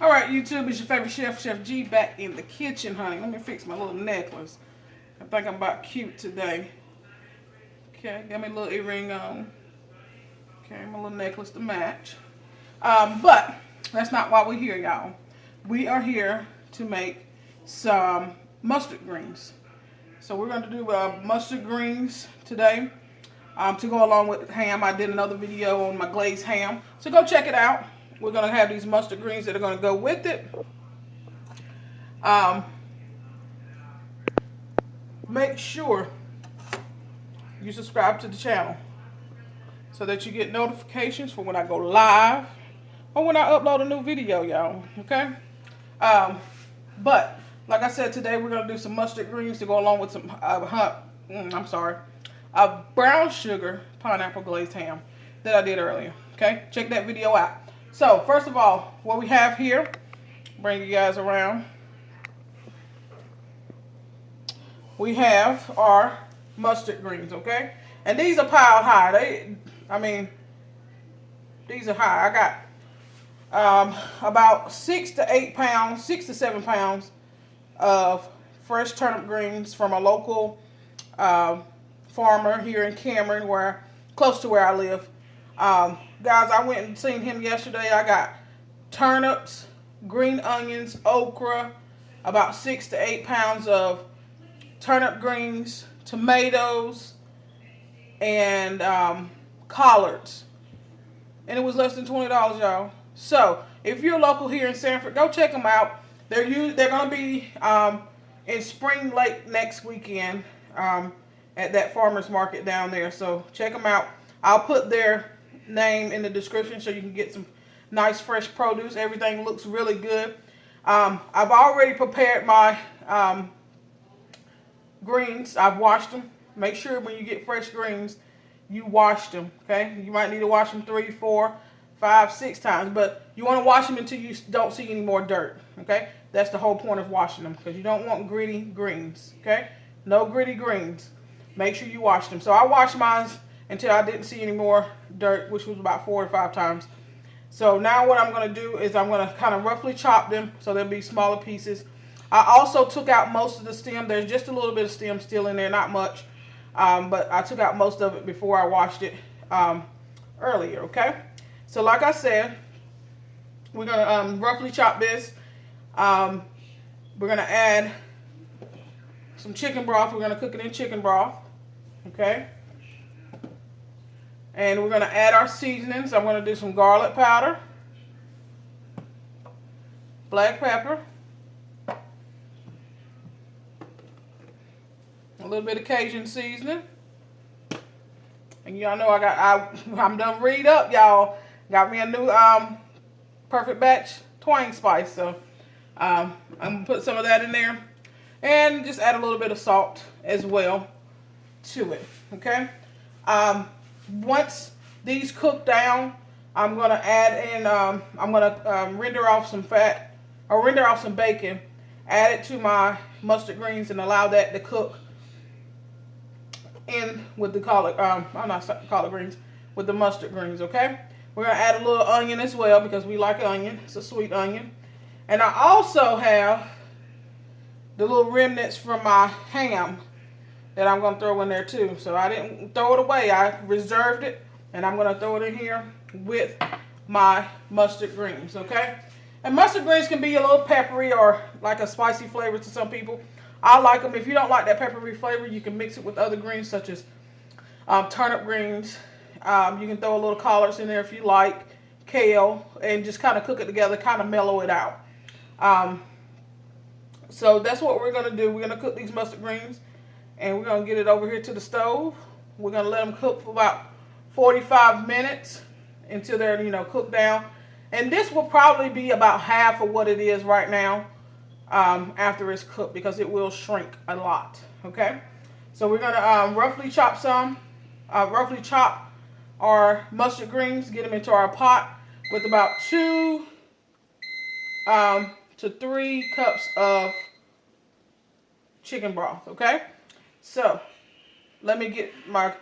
All right, YouTube, it's your favorite chef, Chef G, back in the kitchen, honey. Let me fix my little necklace. I think I'm about cute today. Okay, got my little earring on. Okay, my little necklace to match. But that's not why we're here, y'all. We are here to make some mustard greens. So we're going to do mustard greens today to go along with ham. I did another video on my glazed ham. So go check it out. We're going to have these mustard greens that are going to go with it. Make sure you subscribe to the channel so that you get notifications for when I go live or when I upload a new video, y'all. Okay? But like I said, today we're going to do some mustard greens to go along with some brown sugar pineapple glazed ham that I did earlier. Okay? Check that video out. So, first of all, what we have here, bring you guys around. We have our mustard greens, okay? And these are piled high. These are high. I got about 6 to 7 pounds of fresh turnip greens from a local farmer here in Cameron, close to where I live. Guys, I went and seen him yesterday. I got turnips, green onions, okra, about 6 to 8 pounds of turnip greens, tomatoes, and collards. And it was less than $20, y'all. So, if you're local here in Sanford, go check them out. They're going to be in Spring Lake next weekend at that farmer's market down there. So, check them out. I'll put their name in the description so you can get some nice fresh produce. Everything looks really good. I've already prepared my greens. I've washed them. Make sure when you get fresh greens, you wash them. Okay, you might need to wash them 3, 4, 5, 6 times, but you want to wash them until you don't see any more dirt. Okay, that's the whole point of washing them, because you don't want gritty greens. Okay, no gritty greens. Make sure you wash them. So I washed mine until I didn't see any more dirt, which was about 4 or 5 times. So now what I'm going to do is I'm going to kind of roughly chop them so they'll be smaller pieces. I also took out most of the stem. There's just a little bit of stem still in there, not much. But I took out most of it before I washed it earlier, okay? So like I said, we're going to roughly chop this. We're going to add some chicken broth. We're going to cook it in chicken broth, okay? And we're going to add our seasonings. I'm going to do some garlic powder, black pepper, a little bit of Cajun seasoning. And y'all know I'm done read up, y'all. Got me a new Perfect Batch twang spice. So I'm going to put some of that in there. And just add a little bit of salt as well to it, okay? Once these cook down, I'm going to add in, I'm going to render off some fat, or render off some bacon, add it to my mustard greens and allow that to cook in with the collard greens, with the mustard greens, okay? We're going to add a little onion as well because we like onion. It's a sweet onion. And I also have the little remnants from my ham that I'm going to throw in there too. So I didn't throw it away. I reserved it, and I'm going to throw it in here with my mustard greens, okay? And mustard greens can be a little peppery or like a spicy flavor to some people. I like them. If you don't like that peppery flavor, you can mix it with other greens such as turnip greens. You can throw a little collards in there if you like, kale, and just kind of cook it together, kind of mellow it out. So that's what we're going to do. We're going to cook these mustard greens, and we're going to get it over here to the stove. We're going to let them cook for about 45 minutes until they're, cooked down. And this will probably be about half of what it is right now after it's cooked, because it will shrink a lot, okay? So we're going to roughly chop our mustard greens, get them into our pot with about 2 to 3 cups of chicken broth, okay? So let me get my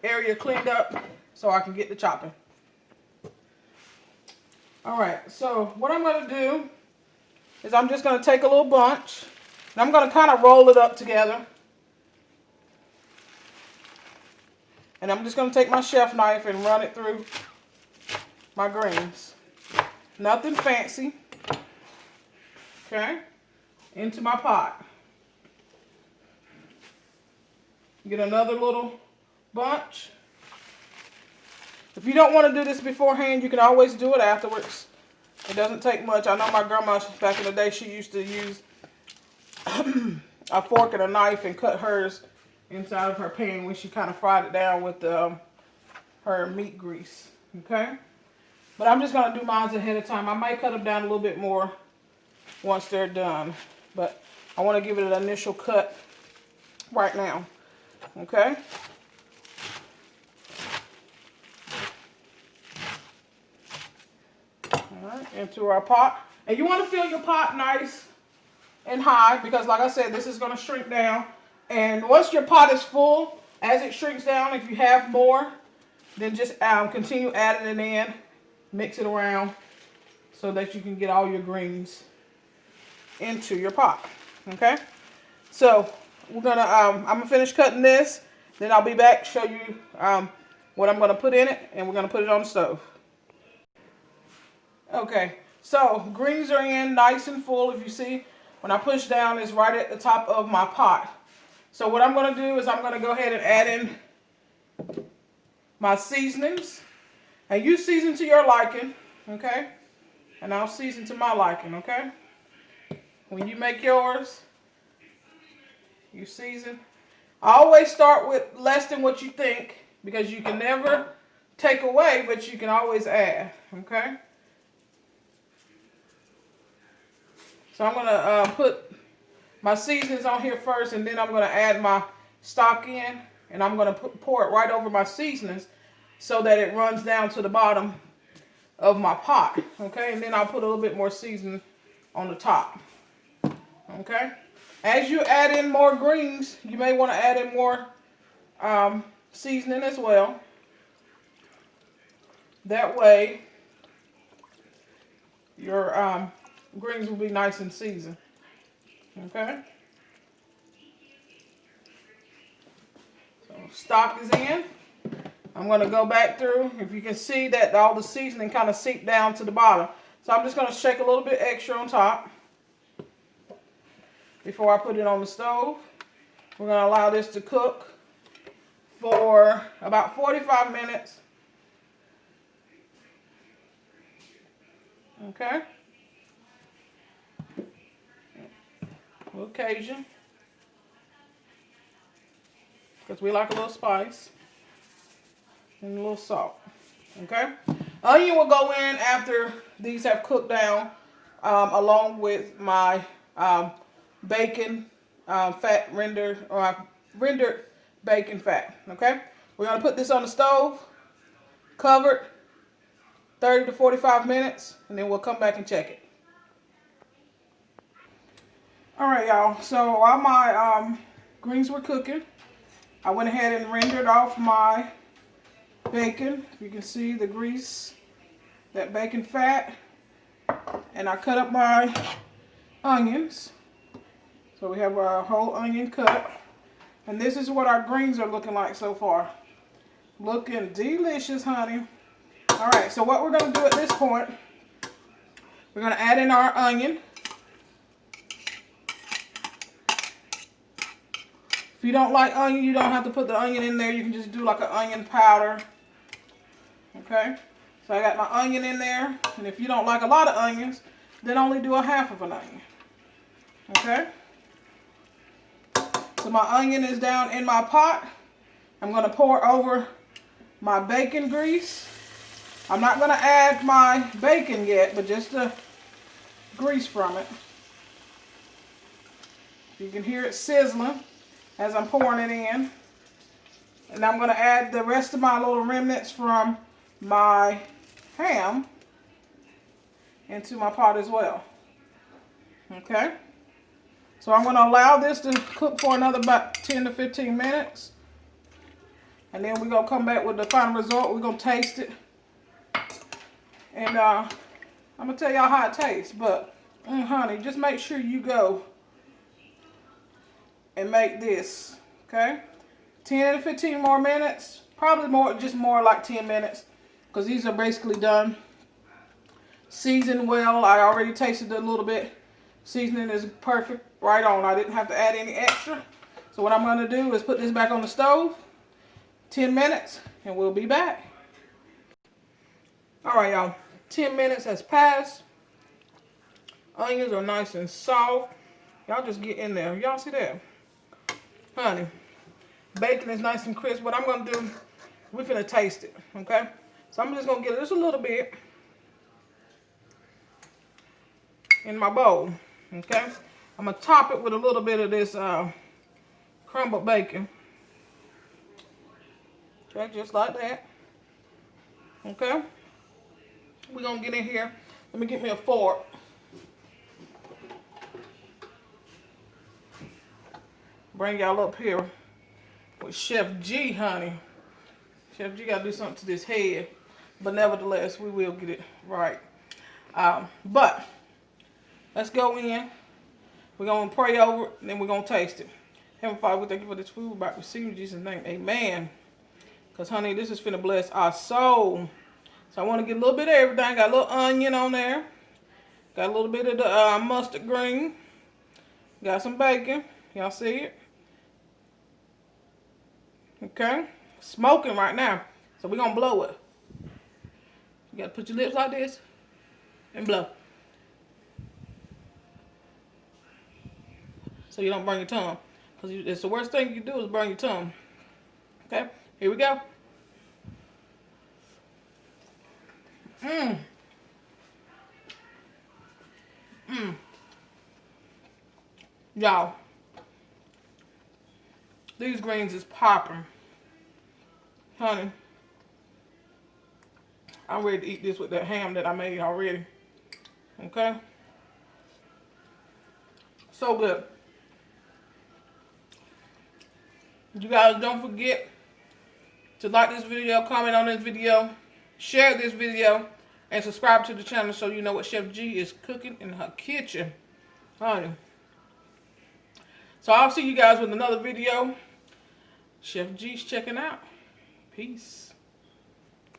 area cleaned up so I can get to chopping. All right, so what I'm going to do is I'm just going to take a little bunch, and I'm going to kind of roll it up together. And I'm just going to take my chef knife and run it through my greens. Nothing fancy. Okay? Into my pot. Get another little bunch. If you don't want to do this beforehand, you can always do it afterwards. It doesn't take much. I know my grandma back in the day, she used to use a fork and a knife and cut hers inside of her pan when she kind of fried it down with her meat grease. Okay? But I'm just going to do mine ahead of time. I might cut them down a little bit more once they're done. But I want to give it an initial cut right now. Okay? Alright, into our pot. And you want to fill your pot nice and high because, like I said, this is going to shrink down. And once your pot is full, as it shrinks down, if you have more, then just continue adding it in. Mix it around so that you can get all your greens into your pot. Okay? So, we're going to, I'm going to finish cutting this. Then I'll be back to show you what I'm going to put in it. And we're going to put it on the stove. Okay, so greens are in nice and full. If you see, when I push down, it's right at the top of my pot. So what I'm going to do is I'm going to go ahead and add in my seasonings. And you season to your liking, okay? And I'll season to my liking, okay? When you make yours, you season. I always start with less than what you think because you can never take away, but you can always add, okay? So I'm going to put my seasonings on here first, and then I'm going to add my stock in, and I'm going to pour it right over my seasonings so that it runs down to the bottom of my pot, okay? And then I'll put a little bit more seasoning on the top, okay? As you add in more greens, you may want to add in more seasoning as well. That way, your greens will be nice and seasoned. Okay? So stock is in. I'm going to go back through. If you can see that all the seasoning kind of seeped down to the bottom. So I'm just going to shake a little bit extra on top before I put it on the stove. We're going to allow this to cook for about 45 minutes. Okay? Occasion, because we like a little spice and a little salt. Okay, onion will go in after these have cooked down, along with my bacon fat rendered bacon fat. Okay, we're gonna put this on the stove, covered, 30 to 45 minutes, and then we'll come back and check it. Alright, y'all, so while my greens were cooking, I went ahead and rendered off my bacon. You can see the grease, that bacon fat, and I cut up my onions. So we have our whole onion cut, and this is what our greens are looking like so far. Looking delicious, honey. Alright, so what we're going to do at this point, we're going to add in our onion. If you don't like onion, you don't have to put the onion in there. You can just do like an onion powder. Okay? So I got my onion in there. And if you don't like a lot of onions, then only do a half of an onion. Okay? So my onion is down in my pot. I'm going to pour over my bacon grease. I'm not going to add my bacon yet, but just the grease from it. You can hear it sizzling as I'm pouring it in. And I'm going to add the rest of my little remnants from my ham into my pot as well. Okay? So I'm going to allow this to cook for another about 10 to 15 minutes. And then we're going to come back with the final result. We're going to taste it. And I'm going to tell y'all how it tastes. But Honey, just make sure you go and make this, okay? 10 to 15 more minutes. Probably more, just more like 10 minutes. Because these are basically done. Seasoned well. I already tasted it a little bit. Seasoning is perfect, right on. I didn't have to add any extra. So what I'm going to do is put this back on the stove. 10 minutes and we'll be back. Alright y'all, 10 minutes has passed. Onions are nice and soft. Y'all just get in there. Y'all see that? Honey, bacon is nice and crisp. What I'm going to do, we're finna taste it, okay? So I'm just going to get just a little bit in my bowl, okay? I'm going to top it with a little bit of this crumbled bacon. Okay, just like that. Okay? We're going to get in here. Let me get me a fork. Bring y'all up here with Chef G, honey. Chef G got to do something to this head. But nevertheless, we will get it right. But let's go in. We're going to pray over it, and then we're going to taste it. Heavenly Father, we thank you for this food by receiving in Jesus' name. Amen. Because, honey, this is finna bless our soul. So I want to get a little bit of everything. Got a little onion on there. Got a little bit of the mustard green. Got some bacon. Y'all see it? Okay. Smoking right now. So we're going to blow it. You got to put your lips like this and blow. So you don't burn your tongue. Because it's the worst thing you can do is burn your tongue. Okay. Here we go. Y'all, these greens is popping. Honey, I'm ready to eat this with that ham that I made already. Okay? So good. You guys don't forget to like this video, comment on this video, share this video, and subscribe to the channel so you know what Chef G is cooking in her kitchen. Honey. So I'll see you guys with another video. Chef G's checking out. Peace.